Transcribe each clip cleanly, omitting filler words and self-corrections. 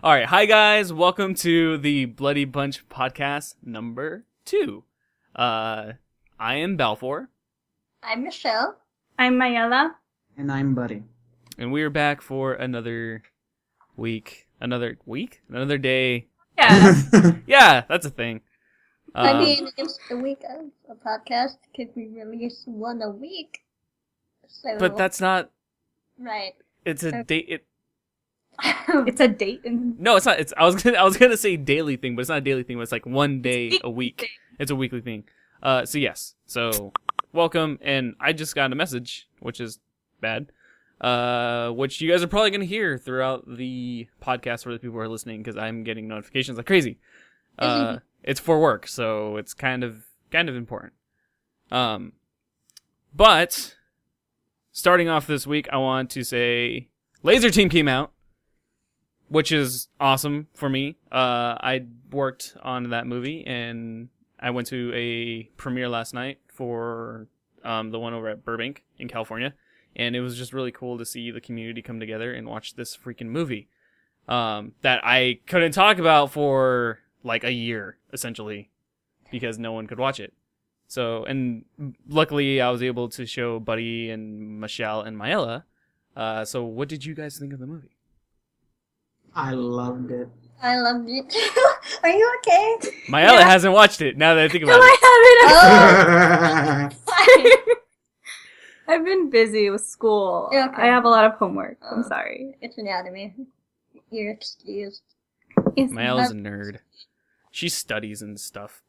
All right, hi guys, welcome to the Bloody Bunch podcast number 2. I am Balfour. I'm Michelle. I'm Mayela. And I'm Buddy. And we are back for another week. Another day. Yeah. Yeah, that's a thing. I mean, it's the week of a podcast because we release one a week. So, But that's not. right. It's a date. It's a date. No, it's not. I was gonna say daily thing, but it's not a daily thing. But it's like one day a week. It's a weekly thing. So yes. So welcome, and I just got a message, which is bad. Which you guys are probably gonna hear throughout the podcast for the people who are listening, because I'm getting notifications like crazy. It's for work, so it's kind of important. But starting off this week, I want to say Laser Team came out, which is awesome for me. I worked on that movie, and I went to a premiere last night for the one over at Burbank in California, and it was just really cool to see the community come together and watch this freaking movie that I couldn't talk about for like a year, essentially, because no one could watch it. So, and luckily I was able to show Buddy and Michelle and Mayela. So what did you guys think of the movie? I loved it. I loved it. Are you okay? Mayela hasn't watched it, now that I think about No, it. I haven't. Oh, I've been busy with school. Yeah, okay. I have a lot of homework. I'm Oh. sorry. it's anatomy. You're excused. It's Mayela's a nerd. She studies and stuff.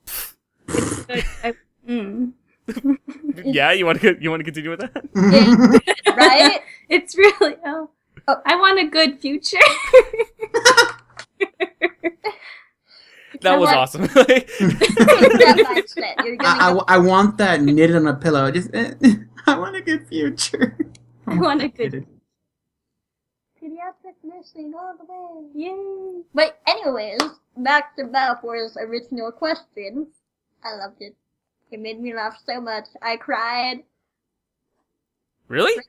Yeah, you want to continue with that? Yeah, right? It's really. Oh, Oh. I want a good future. That was Like- awesome. That mindset. You're gonna I want that knitted on a pillow. Just I want a good future. I want a good. pediatric nursing all the way. Yay! But anyways, back to Balfour's original question. I loved it. It made me laugh so much. I cried. Really?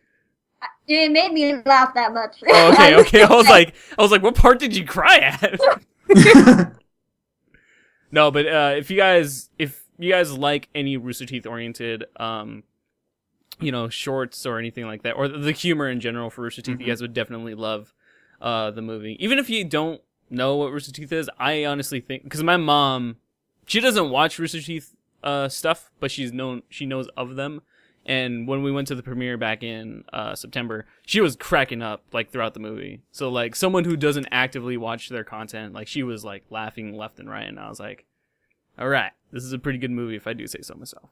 It made me laugh that much. Oh, okay. I was like, what part did you cry at? No, but if you guys like any Rooster Teeth oriented, shorts or anything like that, or the humor in general for Rooster Teeth, you guys would definitely love the movie. Even if you don't know what Rooster Teeth is, I honestly think, because my mom, she doesn't watch Rooster Teeth stuff, but she knows of them. And when we went to the premiere back in September, she was cracking up like throughout the movie. So like someone who doesn't actively watch their content, like she was like laughing left and right, and I was like, all right, this is a pretty good movie if I do say so myself.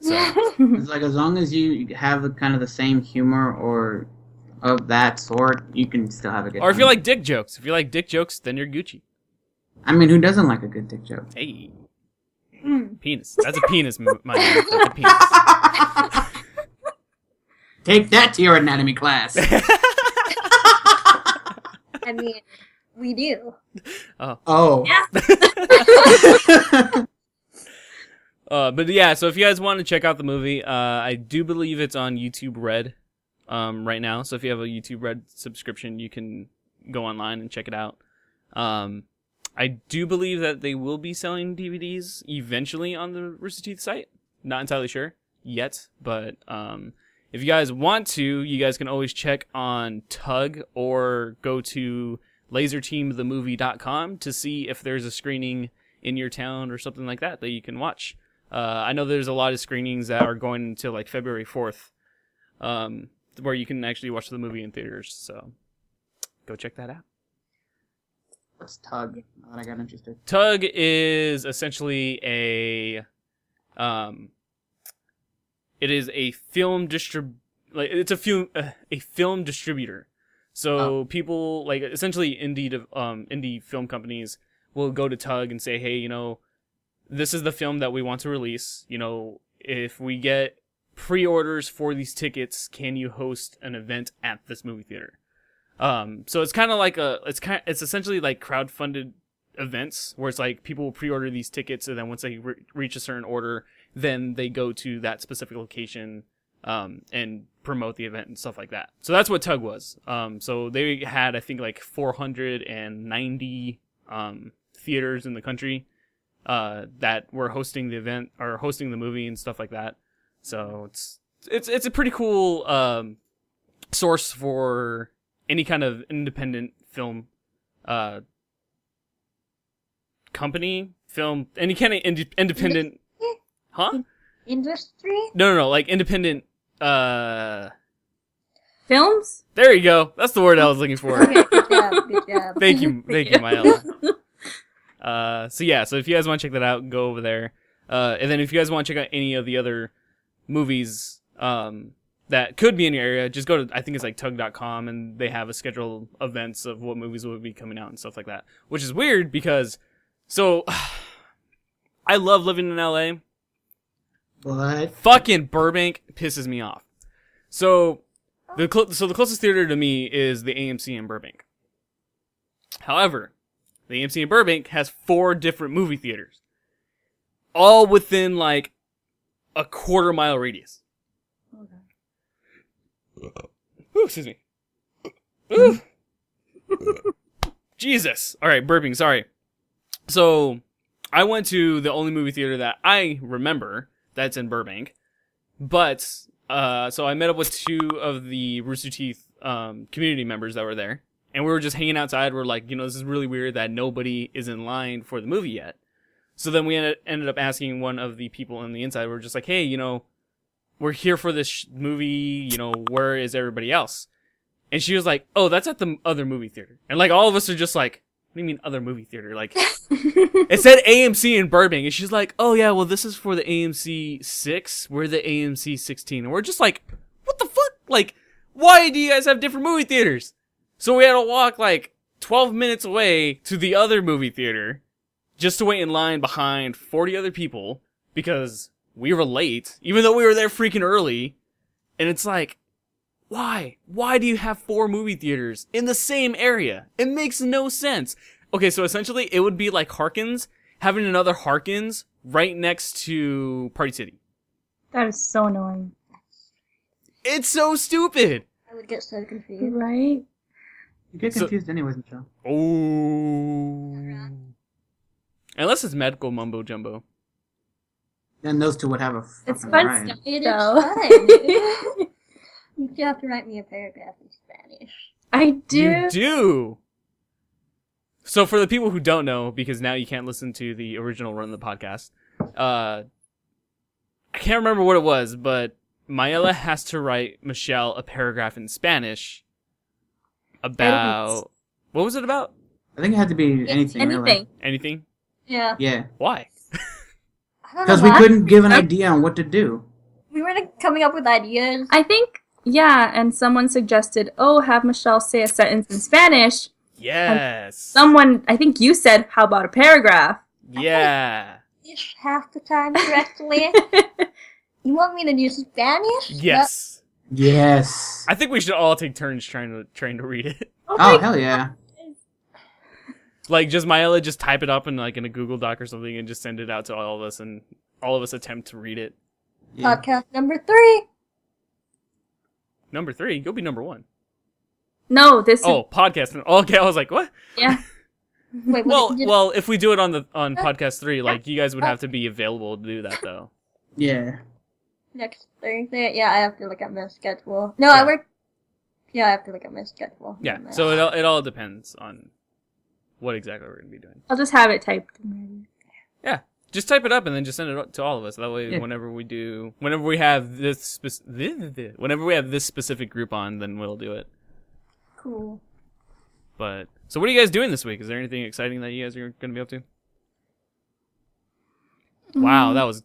So It's like as long as you have kind of the same humor or of that sort, you can still have a good or if time. you like dick jokes, then you're Gucci. I mean, who doesn't like a good dick joke? Hey, Mm. penis. That's a penis, my man. That's a penis. Take that to your anatomy class. I mean, we do. Oh. Yeah. But yeah, so if you guys want to check out the movie, I do believe it's on YouTube Red right now. So if you have a YouTube Red subscription, you can go online and check it out. I do believe that they will be selling DVDs eventually on the Rooster Teeth site. Not entirely sure yet, but if you guys want to, you guys can always check on Tug or go to laserteamthemovie.com to see if there's a screening in your town or something like that you can watch. I know there's a lot of screenings that are going until like February 4th, where you can actually watch the movie in theaters. So go check that out. What's Tug? Now that I got interested. Tug is essentially it is a film film distributor. So people like essentially indie film companies will go to Tug and say, hey, this is the film that we want to release. If we get pre-orders for these tickets, can you host an event at this movie theater? So it's kind of like it's essentially like crowdfunded events where it's like people will pre-order these tickets, and then once they reach a certain order, then they go to that specific location and promote the event and stuff like that. So that's what Tug was. So they had, I think, like 490 theaters in the country that were hosting the event or hosting the movie and stuff like that. So it's a pretty cool source for any kind of independent film company, any kind of independent, huh? Industry? No, like independent, Films? there you go. That's the word I was looking for. Okay, good job. Thank you, Myella. So if you guys want to check that out, go over there. And then if you guys want to check out any of the other movies, that could be in your area, just go to, I think it's like tug.com, and they have a schedule of events of what movies will be coming out and stuff like that. Which is weird because, I love living in LA. But Fucking Burbank pisses me off. So the closest theater to me is the AMC in Burbank. However, the AMC in Burbank has 4 different movie theaters, all within like a quarter-mile radius. Ooh, excuse me. Ooh. Jesus. All right, burping. Sorry. So I went to the only movie theater that I remember that's in Burbank, but so I met up with 2 of the Rooster Teeth community members that were there, and we were just hanging outside. We're like, this is really weird that nobody is in line for the movie yet. So then we ended up asking one of the people on the inside. We're just like, hey, we're here for this movie, where is everybody else? And she was like, oh, that's at the other movie theater. And like all of us are just like, what do you mean other movie theater? Like, it said AMC in Burbank. And she's like, oh yeah, well this is for the AMC 6. We're the AMC 16. And we're just like, what the fuck? Like, why do you guys have different movie theaters? So we had to walk like 12 minutes away to the other movie theater just to wait in line behind 40 other people because we were late, even though we were there freaking early. And it's like, why? Why do you have 4 movie theaters in the same area? It makes no sense. Okay, so essentially it would be like Harkins having another Harkins right next to Party City. That is so annoying. It's so stupid. I would get so confused. Right? you get confused anyways, Michelle. Oh. Unless it's medical mumbo jumbo. Then those 2 would have a It's fucking fun riot. stuff, It is though. fun. You still have to write me a paragraph in Spanish. I do. You do. So for the people who don't know, because now you can't listen to the original run of the podcast, I can't remember what it was, but Myella has to write Michelle a paragraph in Spanish about... What was it about? I think it had to be anything. Anything. Really. Anything? Yeah. Yeah. Why? I don't Because know we why. couldn't give an idea on what to do. We were coming up with ideas. I think, yeah, and someone suggested, have Michelle say a sentence in Spanish. Yes. Someone, I think you said, how about a paragraph? Yeah. Ish half the time correctly. You want me to do Spanish? Yes. Yes. I think we should all take turns trying to read it. Oh, hell yeah. Like, just Myella just type it up in like in a Google Doc or something and just send it out to all of us, and all of us attempt to read it. Yeah. Podcast number 3. Number 3, go be number 1. No, this Oh, podcast. Okay, I was like, what? yeah. Wait, what did you Well, if we do it on podcast 3, like you guys would have to be available to do that though. Yeah. next Thursday? Yeah, I have to look at my schedule. No, Yeah. I work. Yeah, I have to look at my schedule. Yeah. So it all depends on what exactly we're gonna be doing. I'll just have it typed and ready. Yeah. Just type it up and then just send it to all of us. That way, Yeah. whenever we have this specific group on, then we'll do it. Cool. But so, what are you guys doing this week? Is there anything exciting that you guys are going to be up to? Wow, that was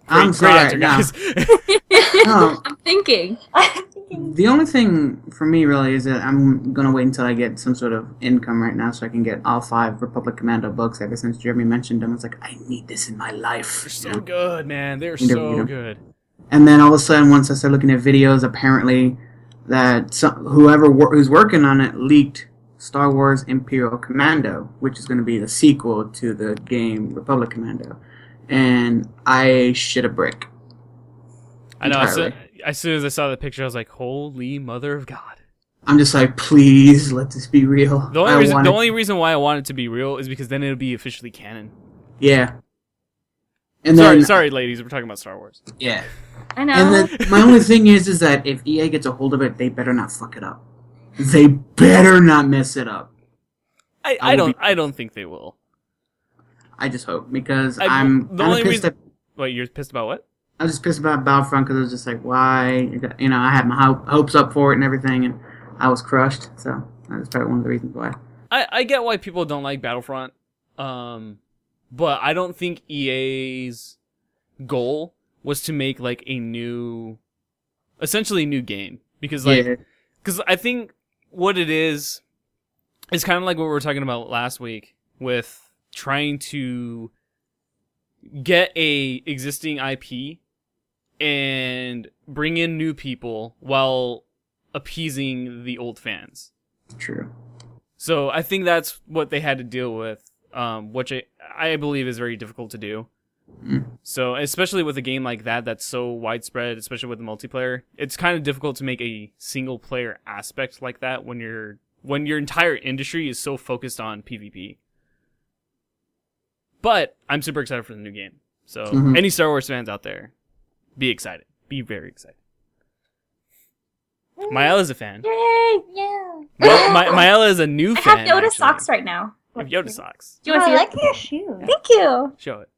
I'm great answer, sorry. No. guys. No, I'm thinking. the only thing for me really is that I'm gonna wait until I get some sort of income right now, so I can get all 5 Republic Commando books. Ever since Jeremy mentioned them, it's like I need this in my life. They're so you know? good, man. They're You know, so good. And then all of a sudden, once I start looking at videos, apparently that who's working on it leaked Star Wars Imperial Commando, which is going to be the sequel to the game Republic Commando. And I shit a brick. I know. Entirely. as soon as I saw the picture, I was like, "Holy mother of God!" I'm just like, please let this be real. The only reason why I want it to be real is because then it'll be officially canon. Yeah. And Sorry, ladies, we're talking about Star Wars. Yeah. I know. And then my only thing is that if EA gets a hold of it, they better not fuck it up. They better not mess it up. I don't think they will. I just hope, because I'm pissed. Wait, you're pissed about what? I was just pissed about Battlefront because I was just like, why? You know, I had my hopes up for it and everything, and I was crushed. So that's probably one of the reasons why. I get why people don't like Battlefront, but I don't think EA's goal was to make like essentially a new game, because I think what it is kind of like what we were talking about last week with trying to get a existing IP and bring in new people while appeasing the old fans. True. So I think that's what they had to deal with, which I believe is very difficult to do. So especially with a game like that that's so widespread, especially with the multiplayer, it's kind of difficult to make a single player aspect like that when your entire industry is so focused on PvP. But I'm super excited for the new game. So any Star Wars fans out there, be excited. Be very excited. Mayella's a fan. Yay! Yeah. Mayella is a new fan. I have Yoda actually. socks right now. You have Yoda socks. Do you want to I see like your shoes. Thank you. Show it.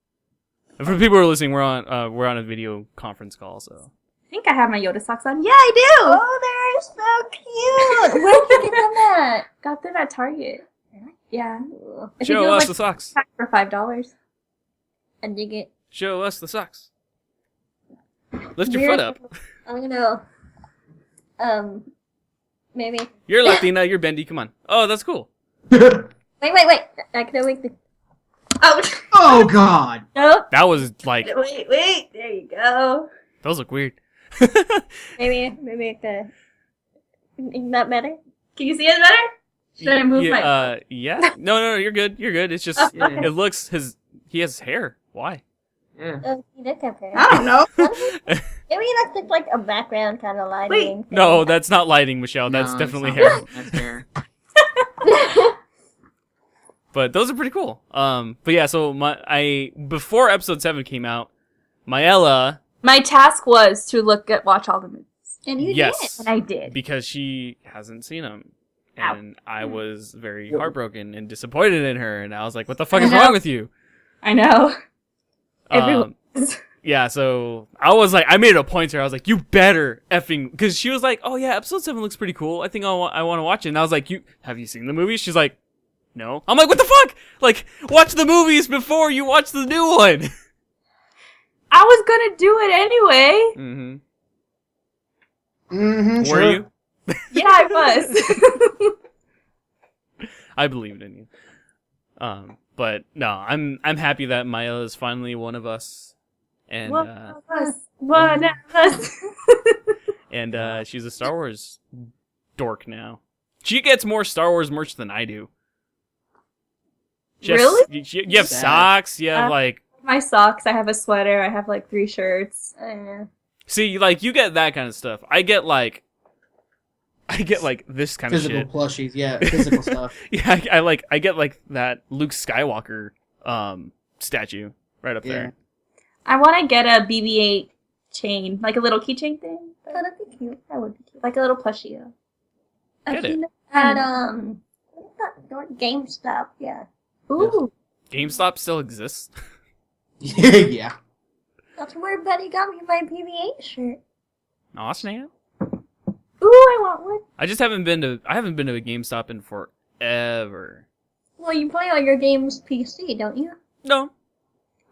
And for people who are listening, we're on a video conference call, so. I think I have my Yoda socks on. Yeah, I do. Oh, they're so cute. Where'd you get them at? Got them at Target. Yeah. I think Show it was us like the socks. for $5. I dig it. Show us the socks. Lift your foot up. I'm gonna, maybe. You're Latina, you're bendy, come on. Oh, that's cool. Wait. I can make the. Ouch. Oh, God. Nope. That was like, Wait. There you go. those look weird. Maybe I can. Is that better? Can you see it better? Should I move my... Yeah. No, you're good. It's just, okay. it looks, he has hair. Why? Yeah. Oh, you look okay. I don't know. Maybe that's just like a background kind of lighting. Wait. No, that's not lighting, Michelle. That's No, definitely it's not. hair. That's hair. But those are pretty cool. But yeah, so before episode 7 came out, Mayella, My task was to watch all the movies. And you yes, And I did. because she hasn't seen them. And I was very heartbroken and disappointed in her, and I was like, "What the fuck is wrong with you?" I know. Everyone. Yeah, so I made it a point to her. I was like, "You better effing," because she was like, "Oh yeah, episode 7 looks pretty cool. I think I want to watch it." And I was like, have you seen the movie?" She's like, "No." I'm like, "What the fuck? Like, watch the movies before you watch the new one." I was gonna do it anyway. Were you? Yeah, I was. I believed in you. But no, I'm happy that Maya is finally one of us, and One of us. and she's a Star Wars dork now. She gets more Star Wars merch than I do. Really? You have socks. You have like My socks. I have a sweater. I have like 3 shirts. see, like you get that kind of stuff. I get like this kind Physical of shit. plushies, yeah, physical stuff. Yeah, I get like that Luke Skywalker statue right up there. I want to get a BB-8 chain, like a little keychain thing. Oh, that'd be cute. That would be cute. Like a little plushie. Though. I've Get it. seen it at what's that door? GameStop. Yeah, Ooh. GameStop still exists. Yeah. that's where Betty got me my PV8 shirt. Aw, snap. Ooh, I want one. I haven't been to a GameStop in forever. Well, you play all your games PC, don't you? No.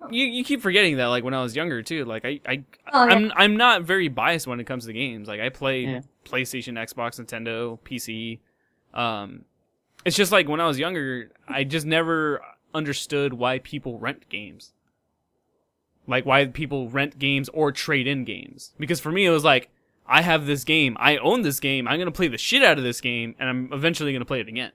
You keep forgetting that, like when I was younger too. Like Oh, yeah. I'm not very biased when it comes to games. Like I play Yeah. PlayStation, Xbox, Nintendo, PC. It's just like when I was younger, I just never understood why people rent games. Like why people rent games or trade in games. Because for me it was like, I have this game, I own this game, I'm gonna play the shit out of this game, and I'm eventually gonna play it again.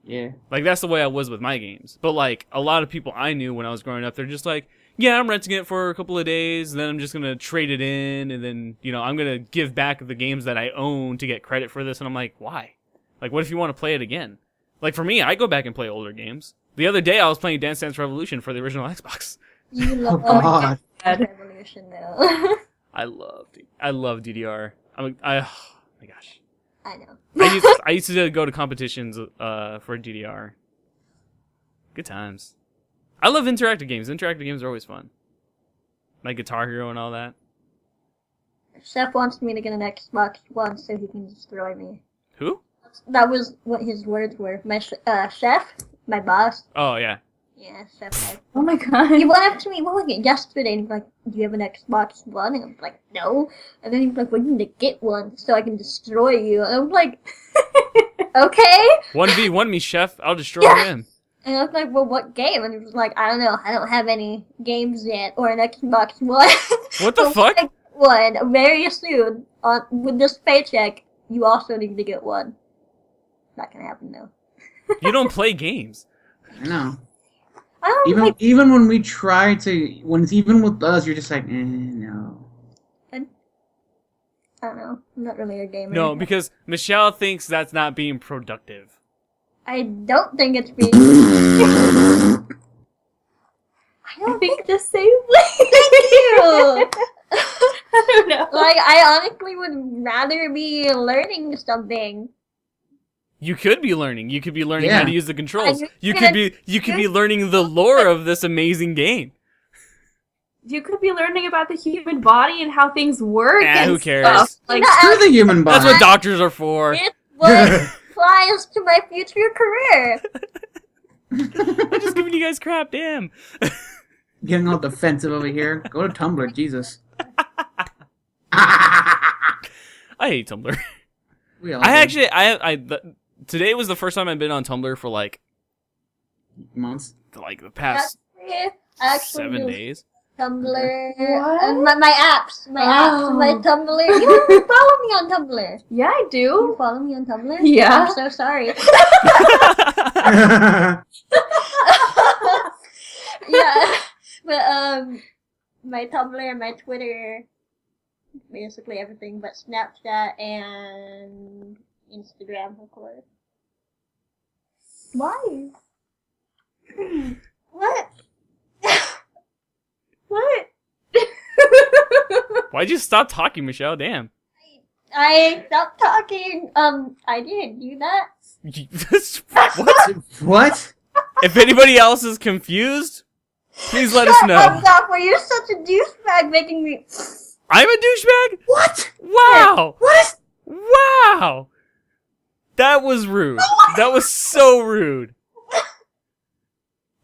Yeah. Like, that's the way I was with my games. But, like, a lot of people I knew when I was growing up, they're just like, yeah, I'm renting it for a couple of days, and then I'm just going to trade it in, and then, you know, I'm going to give back the games that I own to get credit for this. And I'm like, why? Like, what if you want to play it again? Like, for me, I go back and play older games. The other day, I was playing Dance Dance Revolution for the original Xbox. You love Oh, God. Revolution, though. I love DDR. Oh my gosh. I know. I used to go to competitions for DDR. Good times. I love interactive games. Interactive games are always fun. Like Guitar Hero and all that. Chef wants me to get an Xbox One so he can destroy me. Who? That was what his words were. My chef, my boss. Oh, yeah. Yeah, chef. Oh my god. He went up to me, what was it, yesterday, and he was like, do you have an Xbox One? And I was like, no. And then he was like, well, you need to get one so I can destroy you. And I was like, okay. 1v1 me, chef. I'll destroy him. And I was like, well, what game? And he was like, I don't know. I don't have any games yet or an Xbox One. What the fuck? Like, one very soon with this paycheck. You also need to get one. Not gonna happen though. You don't play games. I know. I don't Even when we try to, when it's even with us, you're just like, no. I don't know. I'm not really a gamer. No, because Michelle thinks that's not being productive. I don't think it's being. I don't think the same way. Thank you. I don't know. Like, I honestly would rather be learning something. You could be learning. You could be learning how to use the controls. I'm You gonna- could be learning the lore of this amazing game. You could be learning about the human body and how things work. Ah, and who cares? stuff. Like, No, Screw the human body. That's what doctors are for. It's what applies to my future career. I'm just giving you guys crap, damn. Getting all defensive over here. Go to Tumblr, Jesus. I hate Tumblr. We all I do. actually, today was the first time I've been on Tumblr for like months. the past Actually, 7 days. Tumblr. What? My apps. My apps. Oh. My Tumblr. You don't follow me on Tumblr. yeah, I You do. follow me on Tumblr? Yeah. I'm so sorry. Yeah. But, my Tumblr and my Twitter, basically everything but Snapchat and Instagram, of course. Why? What? What? Why'd you stop talking, Michelle? Damn. I stopped talking. I didn't do that. What? What? If anybody else is confused, please let us Shut know. up, Zopper, you're such a douchebag making me. I'm a douchebag? What? Wow. What? Wow. That was rude. That was so rude.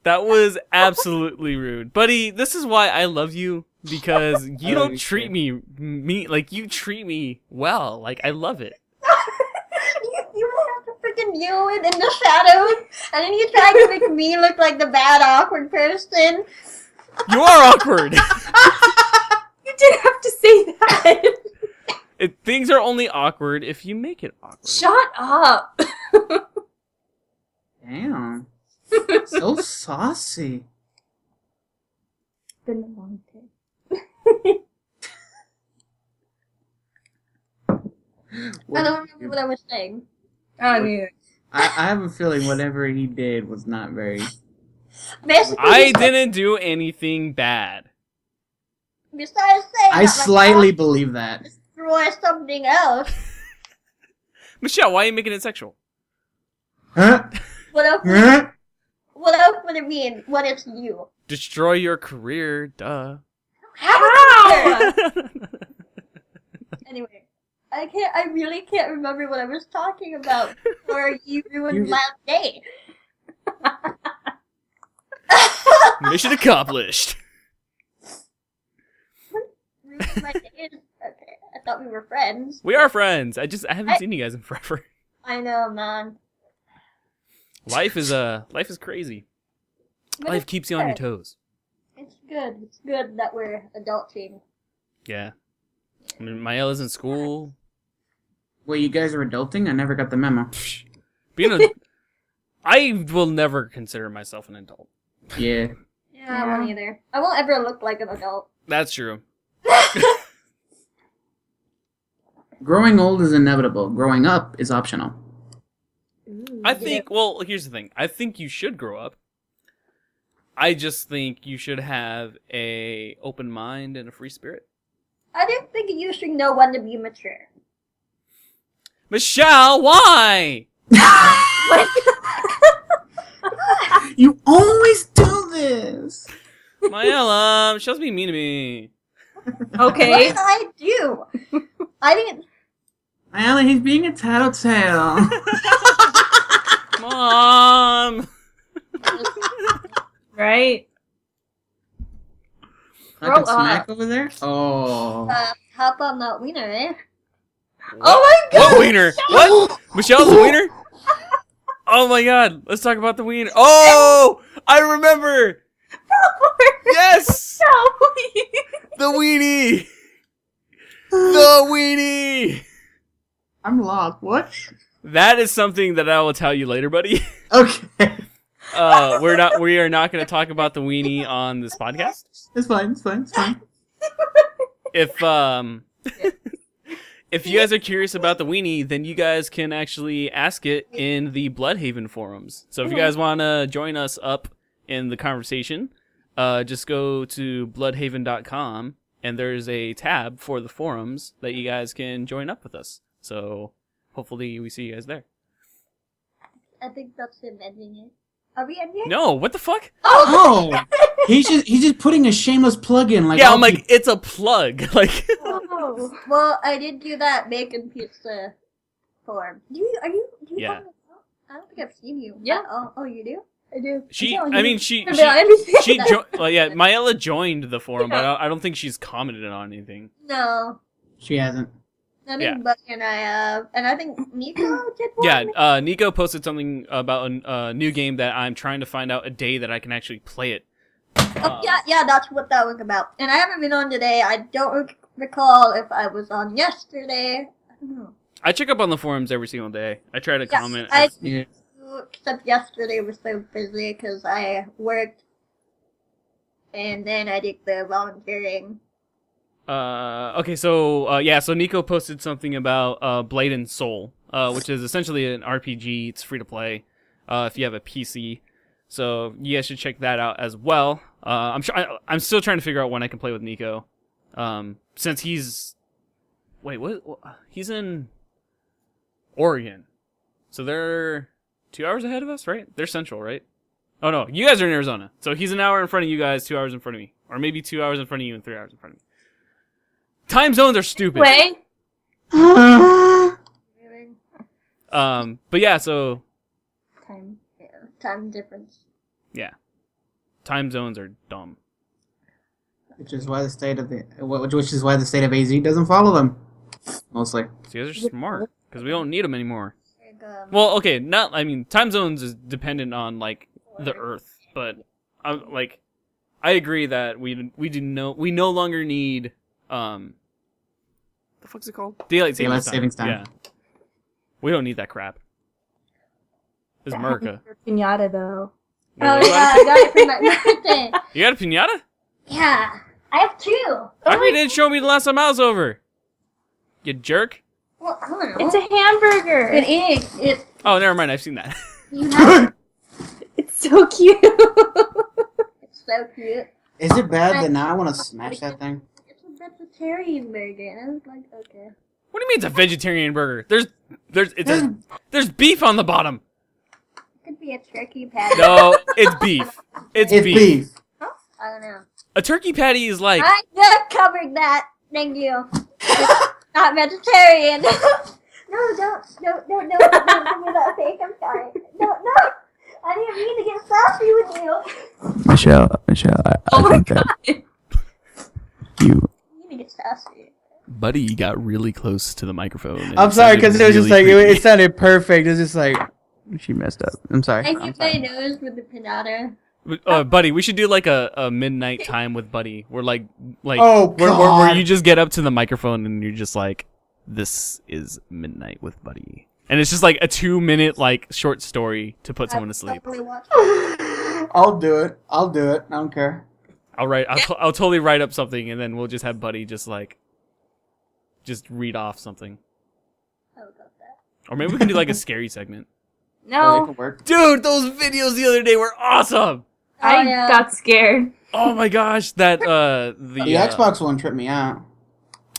That was absolutely rude. Buddy, this is why I love you, because you don't treat me like you treat me well. Like, I love it. You have to freaking deal with in the shadows, and then you try to make me look like the bad, awkward person. You are awkward. You didn't have to say that. Things are only awkward if you make it awkward. Shut up. Damn. So saucy. Been a long day. I don't remember what I was saying. I mean, I have a feeling whatever he did was not very. Basically, I didn't do anything bad. besides saying I slightly believe that. destroy something else. Michelle, why are you making it sexual? Huh? What else? Huh? What else would it mean when it's you? Destroy your career, duh. how? Anyway, I really can't remember what I was talking about before you ruined my day. Mission accomplished. Ruined my day. Okay, I thought we were friends. We are friends. I haven't seen you guys in forever. I know, man. Life is crazy. But Life it's keeps you on your good. toes. It's good. It's good that we're adulting. Yeah. I mean, Maya's in school. Wait, you guys are adulting? I never got the memo. Being a I will never consider myself an adult. Yeah. Yeah, I won't either. I won't ever look like an adult. That's true. Growing old is inevitable. Growing up is optional. I think, well, here's the thing. I think you should grow up. I just think you should have a open mind and a free spirit. I don't think you should know when to be mature. Michelle, why? You always do this. Myella, Michelle's being mean to me. Okay. What did I do? I didn't. Alan, he's being a tattletale. Mom. Right? I Grow can smack up. over there? Oh. Hop on that wiener, eh? Oh my god! What wiener? What? Michelle's a wiener? Oh my god. Let's talk about the wiener. Oh! I remember! Yes! The weenie! The weenie! I'm lost. What? That is something that I will tell you later, buddy. Okay. We are not going to talk about the weenie on this podcast. It's fine. It's fine. It's fine. If you guys are curious about the weenie, then you guys can actually ask it in the Bloodhaven forums. So if you guys want to join us up in the conversation, just go to bloodhaven.com and there's a tab for the forums that you guys can join up with us. So hopefully we see you guys there. I think that's him ending it. Are we ending it? No, what the fuck? Oh, he's just putting a shameless plug in. Like Yeah, all I'm like, people- it's a plug. Like, Oh. Well, I did do that bacon pizza form. Do you Yeah. have an account? I don't think I've seen you. Yeah. Oh, you do? I do. she Everything. well, yeah, Myella joined the forum, but I don't think she's commented on anything. No. She hasn't. I think Yeah. Buddy and I have, and I think Nico did one. Yeah, Nico posted something about a new game that I'm trying to find out a day that I can actually play it. Oh, yeah, that's what that was about. And I haven't been on today. I don't recall if I was on yesterday. I don't know. I check up on the forums every single day. I try to Yes, comment. I Yeah. do, except yesterday was so busy because I worked, and then I did the volunteering. Okay, so Nico posted something about Blade and Soul, which is essentially an RPG. It's free to play if you have a PC. So you guys should check that out as well. I'm still trying to figure out when I can play with Nico, since he's he's in Oregon, so they're 2 hours ahead of us, right? They're Central, right? Oh no, you guys are in Arizona, so he's an hour in front of you guys, 2 hours in front of me, or maybe 2 hours in front of you and 3 hours in front of me. Time zones are stupid. Way. But yeah, so Time. Yeah, time difference. yeah, time zones are dumb. Which is why the state of AZ doesn't follow them. Mostly. So you guys are smart because we don't need them anymore. Like, Well, okay, time zones is dependent on like the Earth, but I agree that we no longer need the fuck's it called? Daylight savings time. Yeah, we don't need that crap. It's America. Pinata though. Wait, oh what? yeah, I got it for my birthday. You got a pinata? Yeah, I have two. How come you didn't show me the last time I was over? You jerk. Well, I don't know. It's a hamburger. It is. It. Oh, never mind. I've seen that. You have. It's so cute. It's so cute. Is it bad that now I want to smash that thing? It's a vegetarian burger, and I was like, okay. What do you mean it's a vegetarian burger? There's beef on the bottom. It could be a turkey patty. No, it's beef. It's beef. I don't know. A turkey patty is like I just covered that. Thank you. It's not vegetarian. No, don't give me that face. I'm sorry. No. I didn't mean to get sassy with you. Michelle, I think that you. I need to get sassy. Buddy got really close to the microphone. and I'm sorry, because it was just like, really it sounded perfect. It was just like, she messed up. I'm sorry. I I'm hit my sorry. nose with the pinata. Buddy, we should do like a midnight time with Buddy. We're like Oh, where God. you just get up to the microphone and you're just like, this is midnight with Buddy. And it's just like a 2-minute like short story to put someone to sleep. Totally watch I'll do it. I don't care. I'll totally write up something, and then we'll just have Buddy just read off something. How about that? Or maybe we can do like a scary segment. Or No, it could work. Dude, those videos the other day were awesome. I yeah. got scared. Oh my gosh, that the Xbox one tripped me out.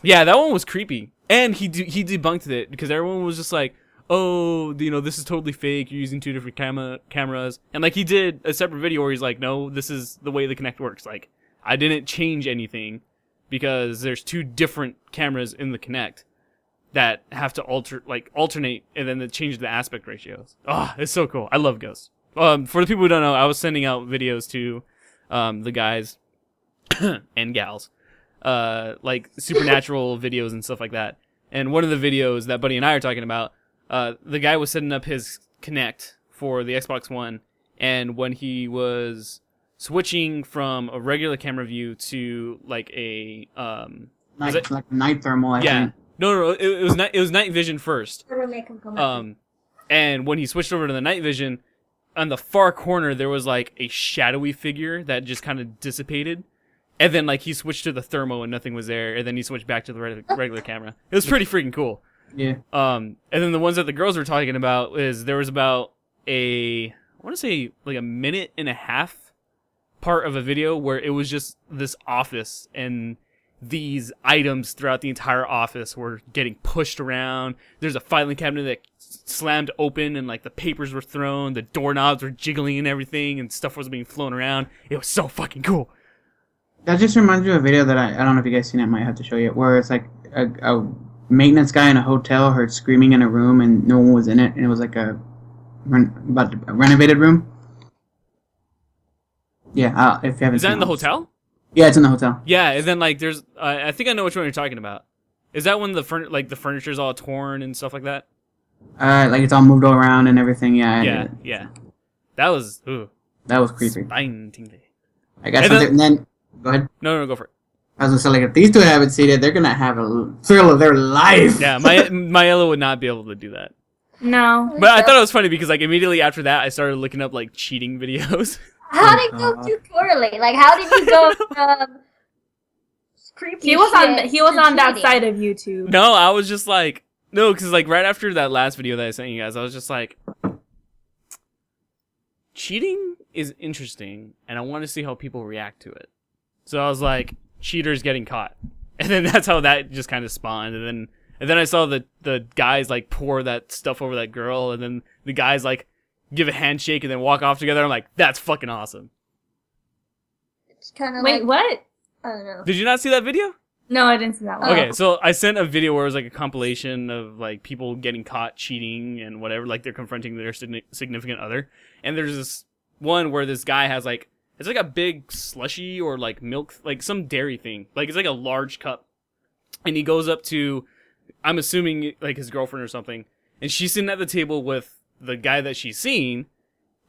Yeah, that one was creepy, and he debunked it because everyone was just like, "Oh, this is totally fake. You're using two different cameras," and like he did a separate video where he's like, "No, this is the way the Kinect works. Like, I didn't change anything because there's two different cameras in the Kinect that have to alternate, and then it changes the aspect ratios. Oh, it's so cool. I love Ghost. For the people who don't know, I was sending out videos to the guys and gals, like supernatural videos and stuff like that. And one of the videos that Buddy and I are talking about, the guy was setting up his Kinect for the Xbox One, and when he was switching from a regular camera view to like a Night thermal, I think. No, it was night vision first. Or make him come out. And when he switched over to the night vision, on the far corner there was like a shadowy figure that just kind of dissipated, and then like he switched to the thermo and nothing was there, and then he switched back to the regular camera. It was pretty freaking cool. Yeah. And then the ones that the girls were talking about is there was about I want to say like a minute and a half part of a video where it was just this office, and these items throughout the entire office were getting pushed around. There's a filing cabinet that slammed open, and like the papers were thrown, the doorknobs were jiggling and everything, and stuff was being flown around. It was so fucking cool. That just reminds me of a video that I don't know if you guys seen it. I might have to show you, where it's like a maintenance guy in a hotel heard screaming in a room and no one was in it, and it was like a renovated room. Yeah, if you haven't. Is that seen in the it. hotel? Yeah, it's in the hotel. Yeah, and then like there's, I think I know which one you're talking about. Is that when the furniture's all torn and stuff like that? Like it's all moved all around and everything. Yeah. Yeah. That was That was creepy. spine tingling. I got And something. And then go ahead. No, go for it. I was gonna say, like, if these two haven't seen it, they're gonna have a thrill of their life. Yeah, my Ella would not be able to do that. No. But I thought it was funny because like immediately after that, I started looking up like cheating videos. How did it go too poorly? Like, how did you go from creepy He was shit on to that cheating? side of YouTube. No, I was just like, no, because like right after that last video that I sent you guys, I was just like, cheating is interesting, and I want to see how people react to it. So I was like, cheaters getting caught, and then that's how that just kind of spawned, and then I saw the guys like pour that stuff over that girl, and then the guys like give a handshake and then walk off together. I'm like, that's fucking awesome. It's kind of Wait, like, what? I don't know. Did you not see that video? No, I didn't see that one. Okay, so I sent a video where it was like a compilation of like people getting caught cheating and whatever, like they're confronting their significant other. And there's this one where this guy has like, it's like a big slushy or like milk, like some dairy thing. Like it's like a large cup. And he goes up to, I'm assuming like his girlfriend or something. And she's sitting at the table with the guy that she's seen.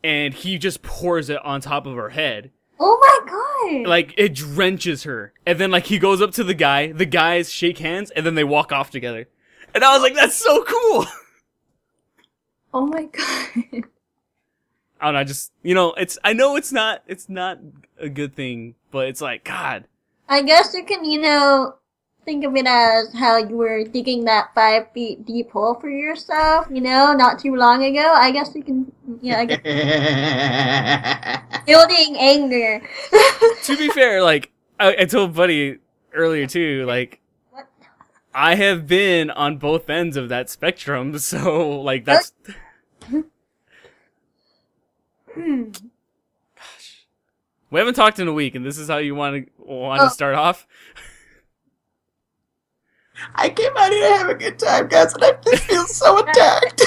And he just pours it on top of her head. Oh my god! Like, it drenches her. And then, like, he goes up to the guys shake hands, and then they walk off together. And I was like, that's so cool! Oh my god. I don't know, I know it's not a good thing, but it's like, God. I guess you can, think of it as how you were digging that 5 feet deep hole for yourself, not too long ago. I guess you can, I guess building anger. To be fair, like, I told Buddy earlier, too, like, What? I have been on both ends of that spectrum, so, like, that's... Gosh. We haven't talked in a week, and this is how you want to start off? I came out here to have a good time, guys, and I just feel so attacked.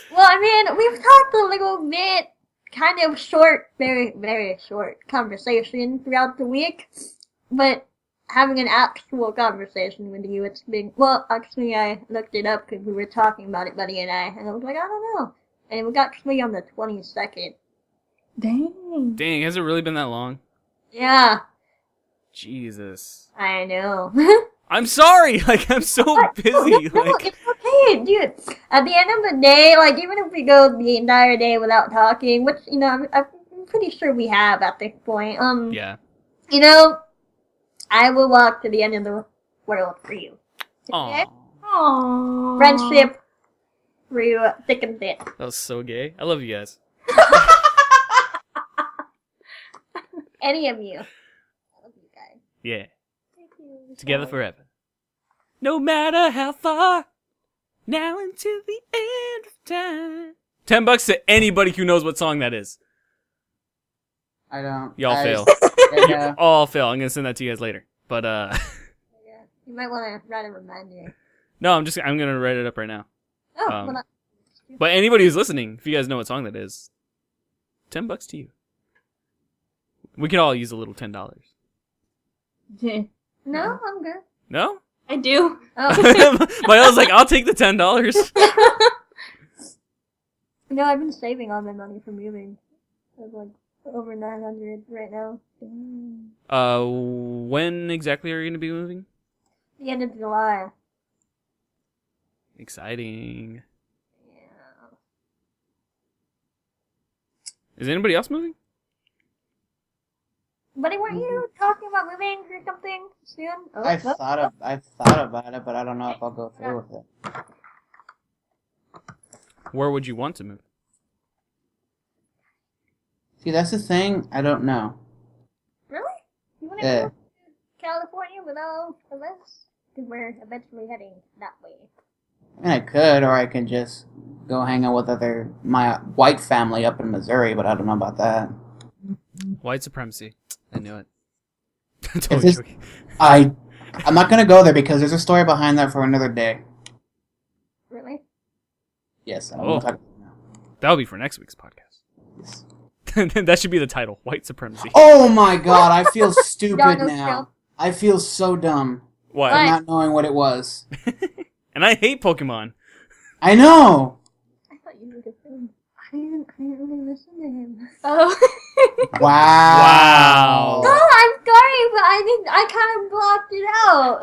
Well, I mean, we've talked a little bit, kind of short, very, very short conversation throughout the week, but having an actual conversation with you, it's been, well, actually, I looked it up because we were talking about it, Buddy and I was like, I don't know. And we got to me on the 22nd. Dang. Has it really been that long? Yeah, Jesus. I know. I'm sorry. Like, I'm so busy. No, Like, it's okay, dude. At the end of the day, like, even if we go the entire day without talking, which, you know, I'm pretty sure we have at this point, yeah. you know, I will walk to the end of the world for you. Okay? Aw. Aww. Friendship through thick and thin. That was so gay. I love you guys. Any of you. I love you guys. Yeah. Thank you. Together forever. No matter how far. Now until the end of time. $10 to anybody who knows what song that is. I don't. Y'all fail. Yeah. All fail. I'm gonna send that to you guys later. But Yeah. You might want to write a reminder. no, I'm gonna write it up right now. Oh, Um, well, But anybody who's listening, if you guys know what song that is, $10 to you. We could all use a little $10. no, I'm good. No? I do. Oh. But I was like, I'll take the $10. No, I've been saving all my money for moving. I have like over 900 right now. When exactly are you gonna be moving? The end of July. Exciting. Yeah. Is anybody else moving? Buddy, weren't you talking about moving or something soon? Oh, I've oh, thought about it, but I don't know if I'll go through with it. Where would you want to move? See, that's the thing. I don't know. Really? You want to Yeah. go to California with all of us? Because we're eventually heading that way. I mean, I could, or I could just go hang out with my white family up in Missouri, but I don't know about that. White supremacy. I knew it. Is Totally this- joking. I'm not gonna go there because there's a story behind that for another day. Really? Yes, I Oh. won't talk about it now. That'll be for next week's podcast. Yes. That should be the title. White supremacy. Oh my god, I feel stupid Donald now. Trump. I feel so dumb What? Why? for not knowing what it was. And I hate Pokemon. I know. I thought you were different. I didn't really listen to him. Oh. Wow. No, I'm sorry, but I kind of blocked it out.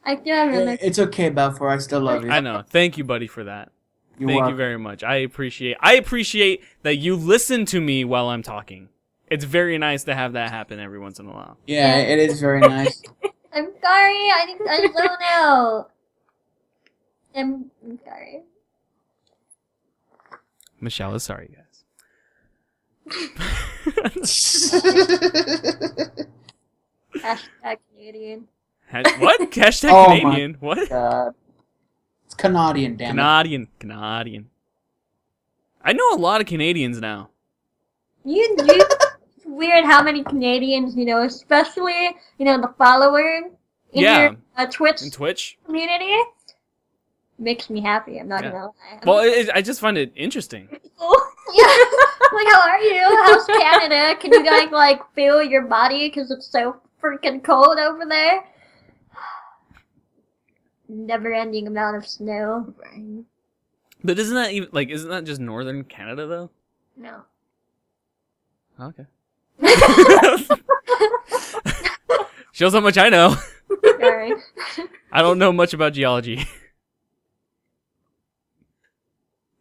I still haven't. It's okay, Balfour. I still love you. I know. Thank you, buddy, for that. You're Thank you welcome. very much. I appreciate that you listen to me while I'm talking. It's very nice to have that happen every once in a while. Yeah, it is very nice. I'm sorry. I don't know. I'm sorry. Michelle is sorry, guys. Hashtag Canadian. What? Hashtag Oh my Canadian. What? God. It's Canadian, damn it. Canadian. I know a lot of Canadians now. It's weird how many Canadians, you know, especially, you know, the followers in Yeah. your Twitch And Twitch. community. Makes me happy, I'm not Yeah. gonna lie. Well, I just find it interesting. Yeah. Like, how are you? How's Canada? Can you guys, like, feel your body because it's so freaking cold over there? Never-ending amount of snow. But isn't that just northern Canada though? No. Okay. Shows how much I know. Sorry. I don't know much about geology.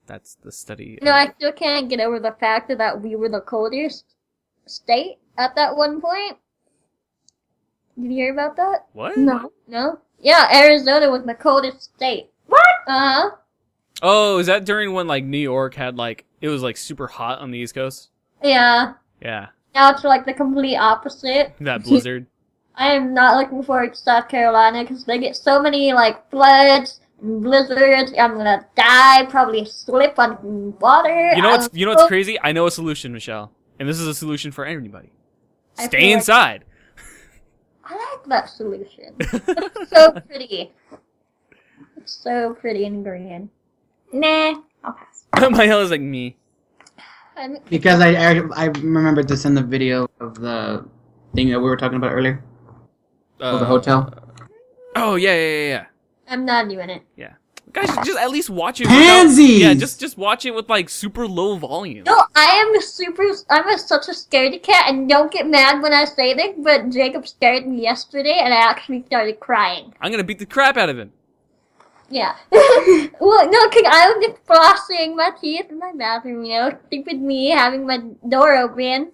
That's the study. No, I still can't get over the fact that we were the coldest state at that one point. Did you hear about that? What? No. No? Yeah, Arizona was the coldest state. What? Uh-huh. Oh, is that during when like New York had like it was like super hot on the East Coast? Yeah. Yeah, Now it's like the complete opposite. that blizzard. I am not looking forward to South Carolina because they get so many like floods and blizzards. I'm gonna die, probably slip on water. You know what's I don't what's crazy? I know a solution, Michelle, and this is a solution for anybody. I Stay feel like- inside. I like that solution. It's so pretty. It's so pretty and green. Nah. I'll pass. My hell is like me. I'm, Because I remembered this in the video of the thing that we were talking about earlier. Of the hotel. Oh yeah. I'm not doing it. Guys, just at least watch it. Pansies! Yeah, just watch it with like super low volume. No, I'm such a scaredy cat, and don't get mad when I say this, but Jacob scared me yesterday, and I actually started crying. I'm gonna beat the crap out of him. Yeah. Well, no, cause I was just flossing my teeth in my bathroom, stupid me having my door open.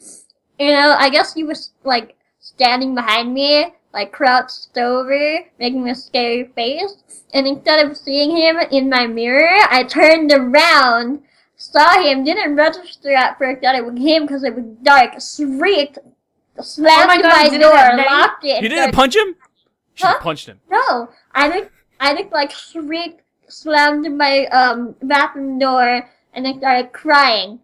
I guess he was, like, standing behind me, like, crouched over, making a scary face. And instead of seeing him in my mirror, I turned around, saw him, didn't register at first that it was him because it was dark, shrieked, slammed my door, locked it. You didn't punch him? You should have punched him. No, I just like shrieked, slammed my bathroom door, and I started crying.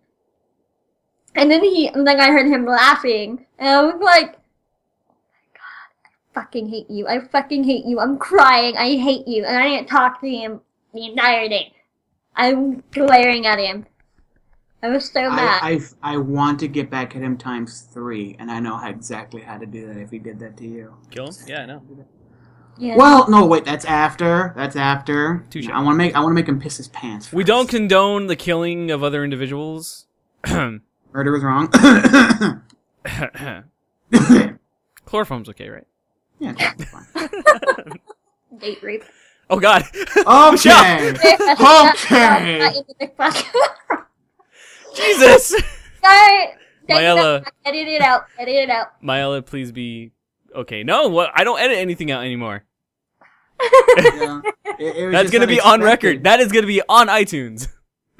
And then I heard him laughing, and I was like, fucking hate you. I fucking hate you. I'm crying. I hate you. And I didn't talk to him the entire day. I'm glaring at him. I was so mad. I want to get back at him ×3, and I know exactly how to do that if he did that to you. Kill him? Yeah, I know. Yeah. Well, no, wait. That's after. Touche. I want to make him piss his pants. We don't condone the killing of other individuals. Murder was wrong. Chloroform's okay, right? Yeah, that's fine. Date rape. Oh God. Okay. Okay. Jesus. Sorry. Myella. Edit it out. Edit it out. Myella, please be okay. No, what? I don't edit anything out anymore. Yeah. It was That's just gonna be on unexpected. record. That is gonna be on iTunes.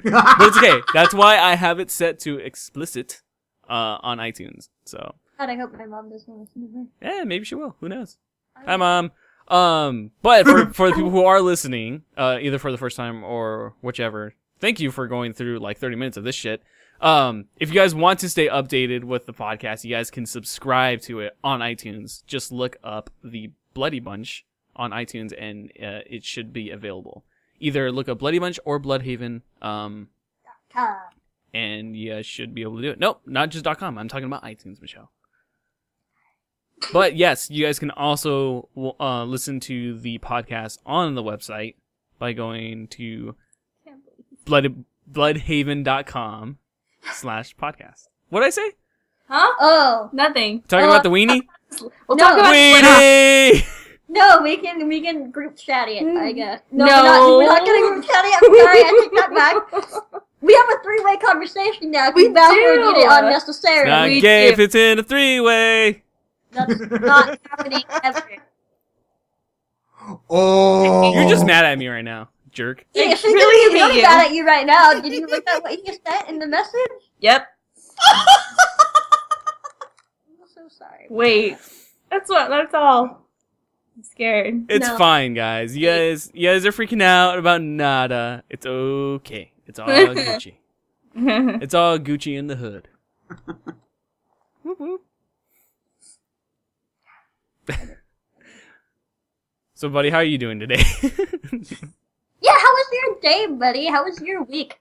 But it's okay. That's why I have it set to explicit on iTunes. So. God, I hope my mom doesn't listen to this. Yeah, maybe she will. Who knows? Hi, Mom. But for the people who are listening, either for the first time or whichever, thank you for going through like 30 minutes of this shit. If you guys want to stay updated with the podcast, you guys can subscribe to it on iTunes. Just look up the Bloody Bunch on iTunes, and it should be available. Either look up Bloody Bunch or Bloodhaven, and you should be able to do it. Nope, not just .com. I'm talking about iTunes, Michelle. But yes, you guys can also listen to the podcast on the website by going to bloodhaven.com/podcast. What'd I say? Huh? Oh. Nothing. Talking about the weenie? We'll No. talk about Weenie! No, we can group chat it, I guess. No. We're not gonna group chat it. I'm sorry, I take that back. We have a three-way conversation now. We Before do. did it unnecessarily. Not We gay do. if it's in a three-way. That's not happening ever. Oh. You're just mad at me right now, jerk. Yeah, It's she's really really hate mad you. at you right now. Did you look at what he sent in the message? Yep. I'm so sorry. Wait. That's all. I'm scared. It's No. fine, guys. You guys are freaking out about nada. It's okay. It's all Gucci. It's all Gucci in the hood. Whoop, whoop. So, buddy, how are you doing today? Yeah, how was your day, buddy? How was your week?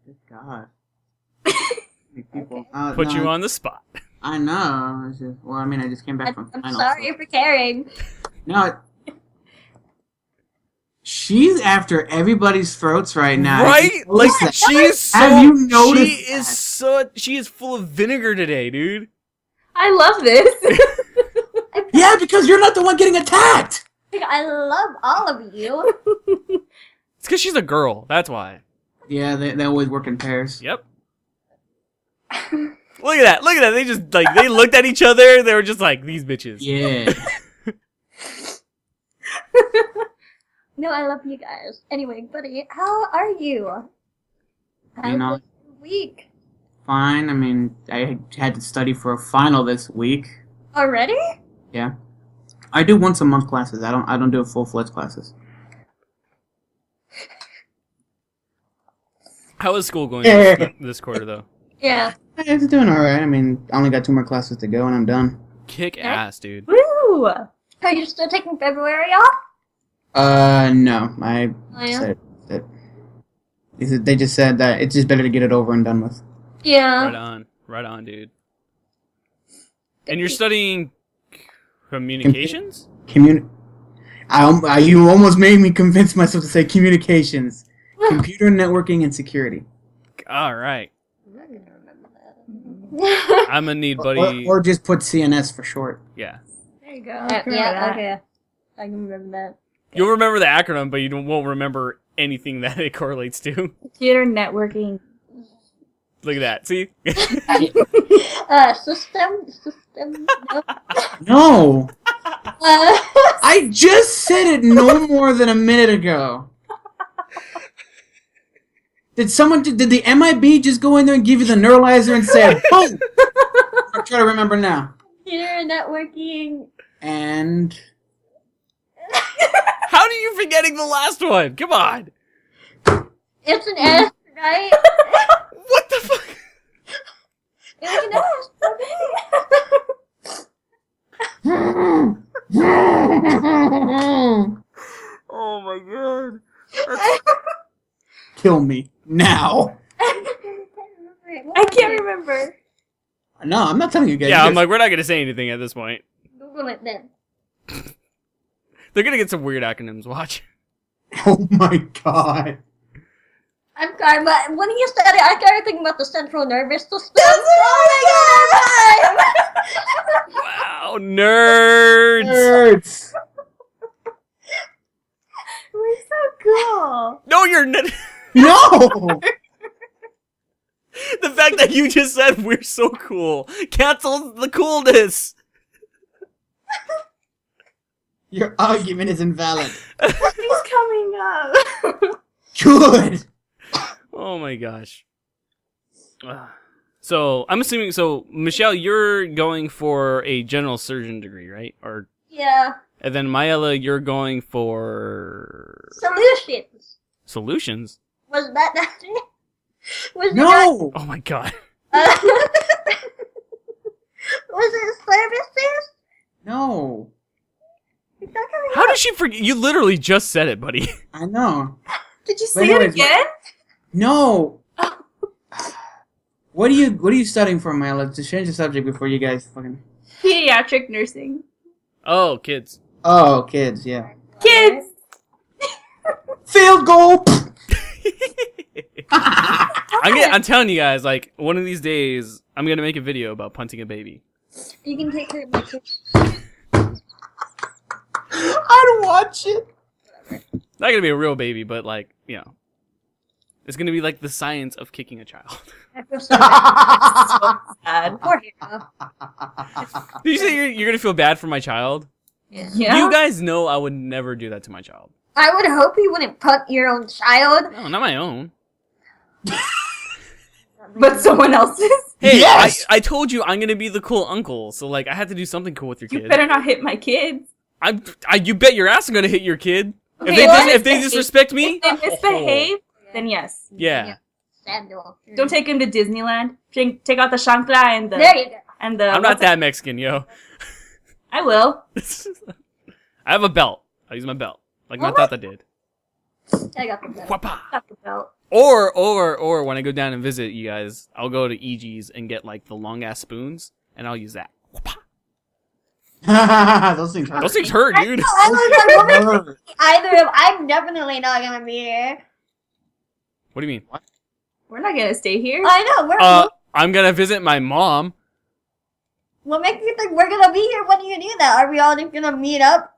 Good God. People. Put no, you on the spot. I know. It's just, well, I mean, I just came back from I'm finals. sorry for caring. No. She's after everybody's throats right now. Right? Like, she is so. Have you noticed She is full of vinegar today, dude. I love this. Yeah, because you're not the one getting attacked. I love all of you. It's because she's a girl. That's why. Yeah, they always work in pairs. Yep. Look at that. Look at that. They just, like, they looked at each other. They were just like, these bitches. Yeah. No, I love you guys. Anyway, buddy, how are you? How's You know- your week? Fine. I mean, I had to study for a final this week. Already? Yeah. I do once a month classes. I don't do full-fledged classes. How is school going this quarter, though? Yeah. It's doing alright. I mean, I only got 2 more classes to go and I'm done. Kick ass, dude. Woo! Are you still taking February off? No. I Oh, yeah? said that. They just said that it's just better to get it over and done with. Yeah. Right on, dude. And you're studying communications? You almost made me convince myself to say communications, computer networking, and security. All right. I'm not gonna remember that. I'm gonna need buddy. Or just put CNS for short. Yeah. There you go. Yeah, okay. I can remember that. You'll remember the acronym, but you won't remember anything that it correlates to. Computer networking. Look at that. See? System. No. No! I just said it no more than a minute ago. Did the MIB just go in there and give you the neuralizer and say, boom? I'm trying to remember now. Computer networking. And... How are you forgetting the last one? Come on. It's an S, right? What the fuck? It's an S. Oh my god. kill me now. I can't remember. No, I'm not telling you guys. Yeah, I'm like, we're not gonna say anything at this point. Google it then. They're gonna get some weird acronyms. Watch. Oh my god. I'm sorry, but when you said it, I started thinking about the central nervous system. Oh my god! Wow, nerds. Nerds. We're so cool. No, you're not. No. The fact that you just said we're so cool cancels the coolness. Your argument is invalid. Nothing's coming up. Good. Oh my gosh. So I'm assuming. So Michelle, you're going for a general surgeon degree, right? Or Yeah. and then Mayela, you're going for Solutions. solutions. Was that it? Was No. Oh my god. it was it services? No. It's not coming How up. did she forget? You literally just said it, buddy. I know. Did you But say it anyways, again? No. What are you studying for, Maya? Let's change the subject before you guys fucking. Pediatric nursing. Oh, kids. Oh, kids, yeah. Kids! Field goal. I'm telling you guys, like one of these days, I'm gonna make a video about punting a baby. You can take her my kids. I'd watch it. Not gonna be a real baby, but like, you know, it's gonna be like the science of kicking a child. I feel so bad. So sad. Poor hero. Did you say you're gonna feel bad for my child? Yeah. You guys know I would never do that to my child. I would hope you wouldn't punt your own child. No, not my own. But someone else's? Hey, Yes! I told you I'm gonna be the cool uncle, so like I had to do something cool with your You kid. better not hit my kids. You bet your ass I'm gonna hit your kid. Okay, If they disrespect me, If they misbehave, then yes. yeah. Sandal. Don't take him to Disneyland. Take out the chancla and the... There you go. And the... I'm not that Mexican, yo. I will. I have a belt. I use my belt, like my tata did. I got the best. Whapa. Got the belt. Or when I go down and visit you guys, I'll go to EG's and get like the long ass spoons, and I'll use that. Whapa. Those things hurt. Those things hurt, dude. I was like, woman, Hurt. either of I'm definitely not gonna be here. What do you mean? We're not gonna stay here. I know. I'm gonna visit my mom. What makes you think we're gonna be here when you do that? Are we all just gonna meet up?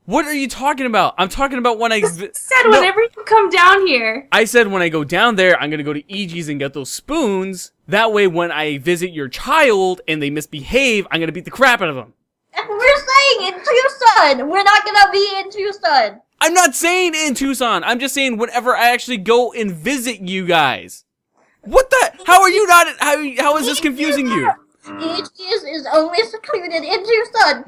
What are you talking about? I'm talking about when I Said whenever you come down here. I said when I go down there, I'm gonna go to EG's and get those spoons. That way, when I visit your child and they misbehave, I'm gonna beat the crap out of them. That's what we're saying in Tucson. We're not gonna be in Tucson. I'm not saying in Tucson. I'm just saying whenever I actually go and visit you guys. What the? How are you not? How is this confusing you? EG's is only secluded in Tucson.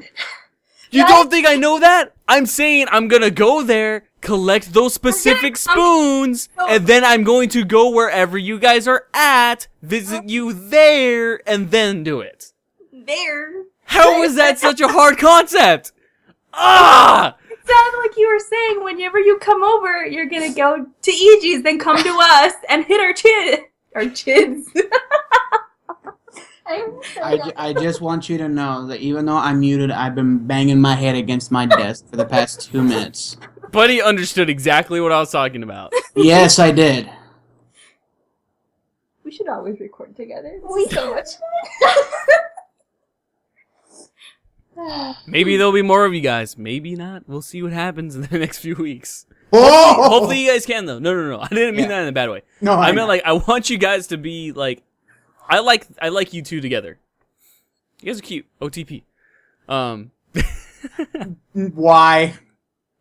You don't think I know that? I'm saying I'm gonna go there, collect those specific spoons, and then I'm going to go wherever you guys are at, visit you there, and then do it. There. How is that such a hard concept? Ah! It sounded like you were saying whenever you come over, you're gonna go to EG's, then come to us and hit our chids. I'm I just want you to know that even though I'm muted, I've been banging my head against my desk for the past 2 minutes. Buddy understood exactly what I was talking about. Yes, I did. We should always record together. We so much fun. Maybe there'll be more of you guys. Maybe not. We'll see what happens in the next few weeks. Oh! Hopefully you guys can, though. No. I didn't mean that in a bad way. No, I meant, like, I want you guys to be, like... I like you two together. You guys are cute. OTP. Why?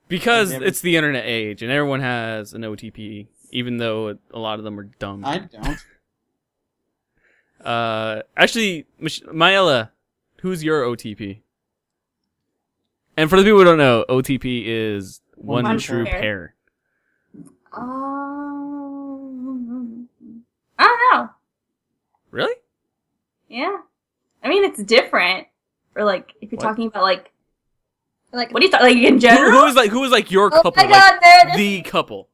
Because it's the internet age, and everyone has an OTP, even though a lot of them are dumb. I don't. Actually, Myella, who's your OTP? And for the people who don't know, OTP is one true pair. I don't know. Really? Yeah. I mean, it's different. Or like, if you're What? talking about like, Like, what do you talk like in general? Who was like your oh couple? my god, Like, Meredith. the couple.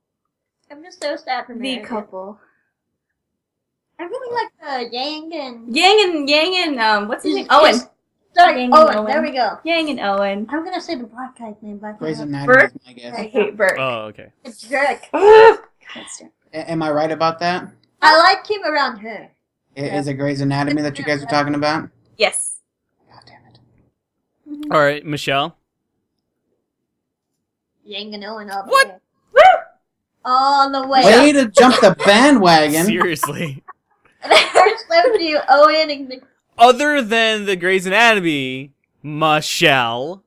I'm just so sad for The Meredith. couple. I really like Yang and... Yang and what's his name? Is- Owen. is- Sorry, Yang and Owen. Owen. There we go. Yang and Owen. I'm gonna say the black guy's name, but I Grey's can't. Anatomy, Bert? I guess. I hate Bert. Oh, okay. It's jerk. Am I right about that? I like him around her. Is it Grey's Anatomy that you guys are talking about? Yes. God damn it. All right, Michelle. Yang and Owen up What? there. On the way. Way to jump the bandwagon. Seriously. First left to Owen and the... Other than the Grey's Anatomy, Michelle,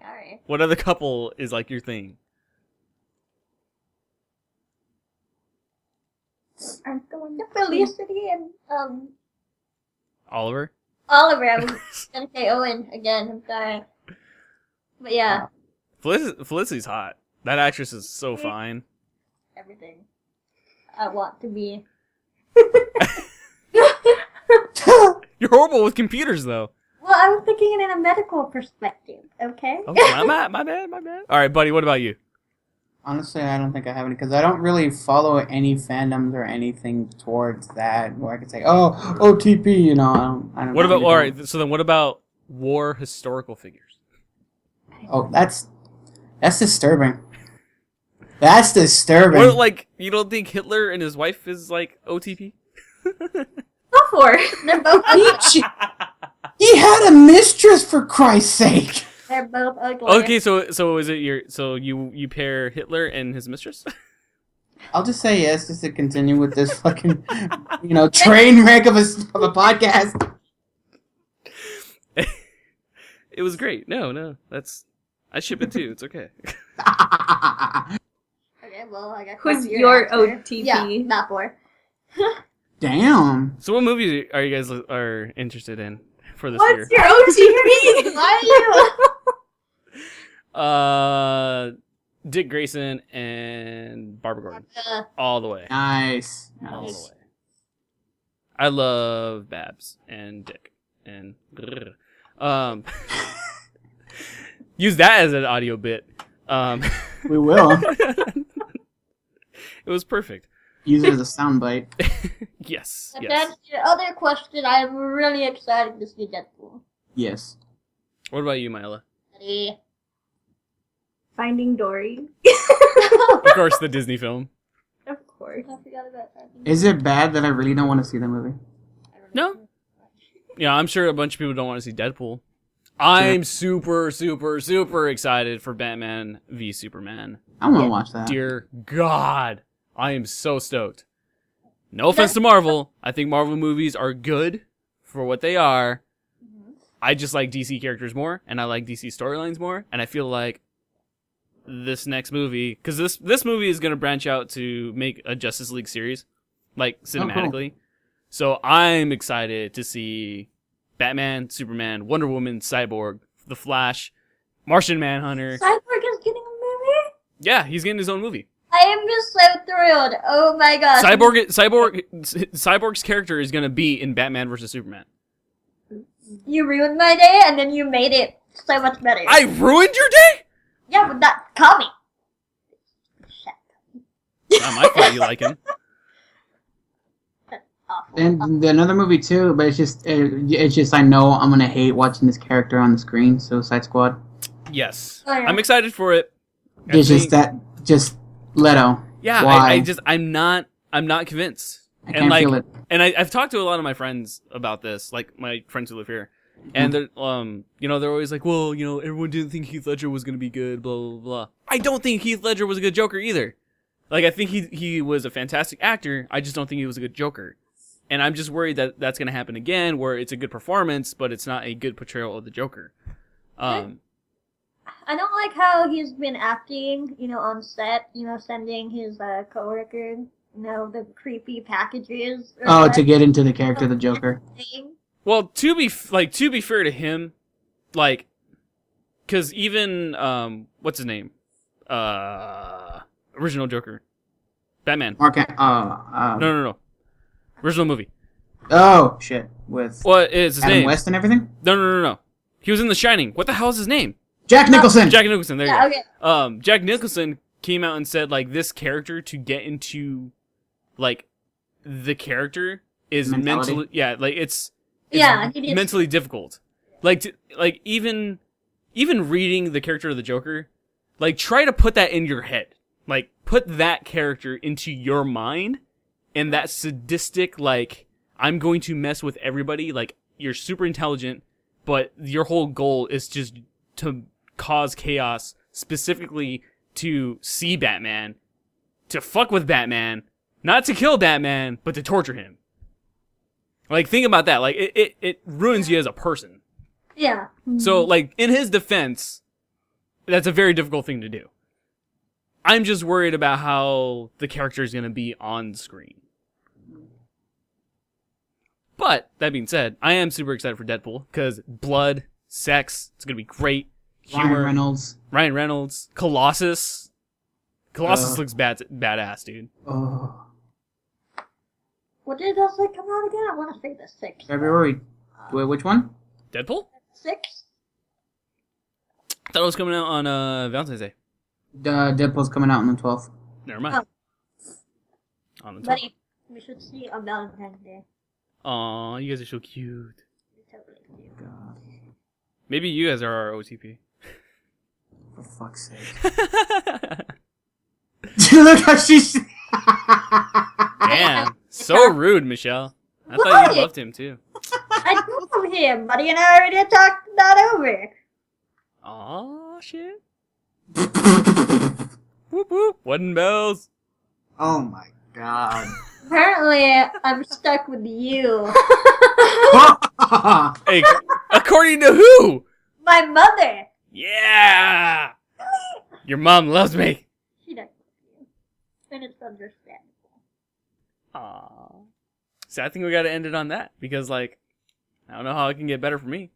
Sorry. what other couple is like your thing? I'm going to Felicity and Oliver? Oliver. I was gonna say Owen again. I'm sorry. But yeah, Felicity's hot. That actress is so fine. everything I want to be. You're horrible with computers, though. Well, I was thinking it in a medical perspective. Okay. Okay, my bad. All right, buddy, what about you? Honestly, I don't think I have any, because I don't really follow any fandoms or anything towards that where I could say, oh, OTP, you know. I don't What know. about, all right, so then what about war historical figures? Oh, that's disturbing. That's disturbing. What, like, you don't think Hitler and his wife is, like, OTP? Go for it. They're both ugly. He had a mistress, for Christ's sake. They're both ugly. Okay, so is it you pair Hitler and his mistress? I'll just say yes, just to continue with this fucking, train wreck of a podcast. It was great. No, I ship it too. It's okay. Okay, well, I guess Who's that's your answer. OTP? Yeah, not for. Damn. So what movies are you guys are interested in for this What's year? your OTP? Why are you? Dick Grayson and Barbara Gordon. Uh, All the way. Nice. All the Nice. way. I love Babs and Dick and use that as an audio bit. We will. It was perfect. Use it as a soundbite. Yes. and Yes. that's your other question. I'm really excited to see Deadpool. Yes. What about you, Myla? Ready? Finding Dory. Of course, the Disney film. Of course. I forgot about that. Is it bad that I really don't want to see the movie? I don't know. No. Yeah, I'm sure a bunch of people don't want to see Deadpool. I'm super, super, super excited for Batman v Superman. I want to watch that. Dear God, I am so stoked. No offense to Marvel. I think Marvel movies are good for what they are. I just like DC characters more, and I like DC storylines more, and I feel like this next movie, because this movie is going to branch out to make a Justice League series, like cinematically. So I'm excited to see Batman, Superman, Wonder Woman, Cyborg, The Flash, Martian Manhunter. Cyborg is getting a movie? Yeah, he's getting his own movie. I am just so thrilled. Oh my god. Cyborg's character is going to be in Batman vs Superman. You ruined my day and then you made it so much better. I ruined your day? Yeah, but not call me. Shit. Not my fault you like him. That's awful. And another movie too, but it's just I know I'm gonna hate watching this character on the screen. Suicide Squad. Yes, Oh, yeah. I'm excited for it. I It's just think- just Leto. Yeah, Why? I'm not convinced. I can't feel it. And I've talked to a lot of my friends about this, like my friends who live here, and they're they're always like, well, everyone didn't think Heath Ledger was gonna be good, blah blah blah. I don't think Heath Ledger was a good Joker either. Like, I think he was a fantastic actor. I just don't think he was a good Joker, and I'm just worried that that's gonna happen again, where it's a good performance, but it's not a good portrayal of the Joker. I don't like how he's been acting, on set, sending his coworker, the creepy packages. Oh, to get into the character of the Joker. Well, to be fair to him, like, because even what's his name, original Joker, Batman. No, original movie. Oh shit! With What is his Adam name? West and everything. No. He was in The Shining. What the hell is his name? Jack Nicholson. Jack Nicholson. There you Yeah, go. okay. Jack Nicholson came out and said, like, this character, to get into, like, the character is Mentality? mentally, yeah, like it's Yeah, he did. mentally difficult. Like, even reading the character of the Joker, like, try to put that in your head. Like, put that character into your mind, and that sadistic, like, I'm going to mess with everybody. Like, you're super intelligent, but your whole goal is just to cause chaos, specifically to see Batman, to fuck with Batman, not to kill Batman, but to torture him. Like, think about that. Like, it ruins you as a person. Yeah. So, like, in his defense, that's a very difficult thing to do. I'm just worried about how the character is going to be on screen. But, that being said, I am super excited for Deadpool, because blood, sex, it's going to be great. Humor, Ryan Reynolds. Colossus. Colossus looks badass, dude. Oh. What did that say come out again? I want to say the 6th. February. Wait, which one? Deadpool? 6th? I thought it was coming out on Valentine's Day. Deadpool's coming out on the 12th. Never mind. On the 12th. Buddy, we should see on Valentine's Day. Aw, you guys are so cute. Totally cute. God, Maybe you guys are our OTP. for fuck's sake. Look how she's. Damn. So rude, Michelle. I thought you loved him too. I know him, buddy, and I already talked that over. Aw, shit. Whoop whoop. Wedding bells. Oh my god. Apparently, I'm stuck with you. Hey, according to who? My mother. Yeah. Your mom loves me. She doesn't love you. And it's understandable. Aw. So I think we gotta end it on that, because, like, I don't know how it can get better for me.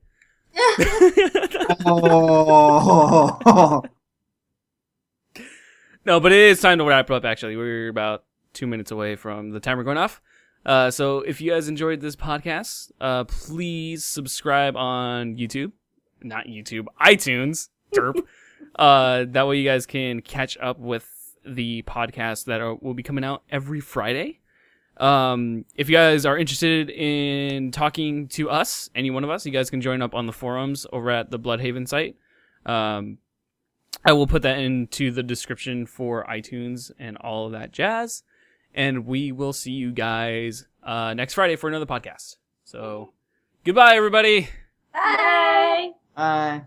Oh. No, but it is time to wrap up, actually. We're about 2 minutes away from the timer going off. So if you guys enjoyed this podcast, please subscribe on YouTube. Not YouTube, iTunes. Derp. That way you guys can catch up with the podcasts that will be coming out every Friday. If you guys are interested in talking to us, any one of us, you guys can join up on the forums over at the Bloodhaven site. I will put that into the description for iTunes and all of that jazz. And we will see you guys next Friday for another podcast. So, goodbye, everybody. Bye. Bye.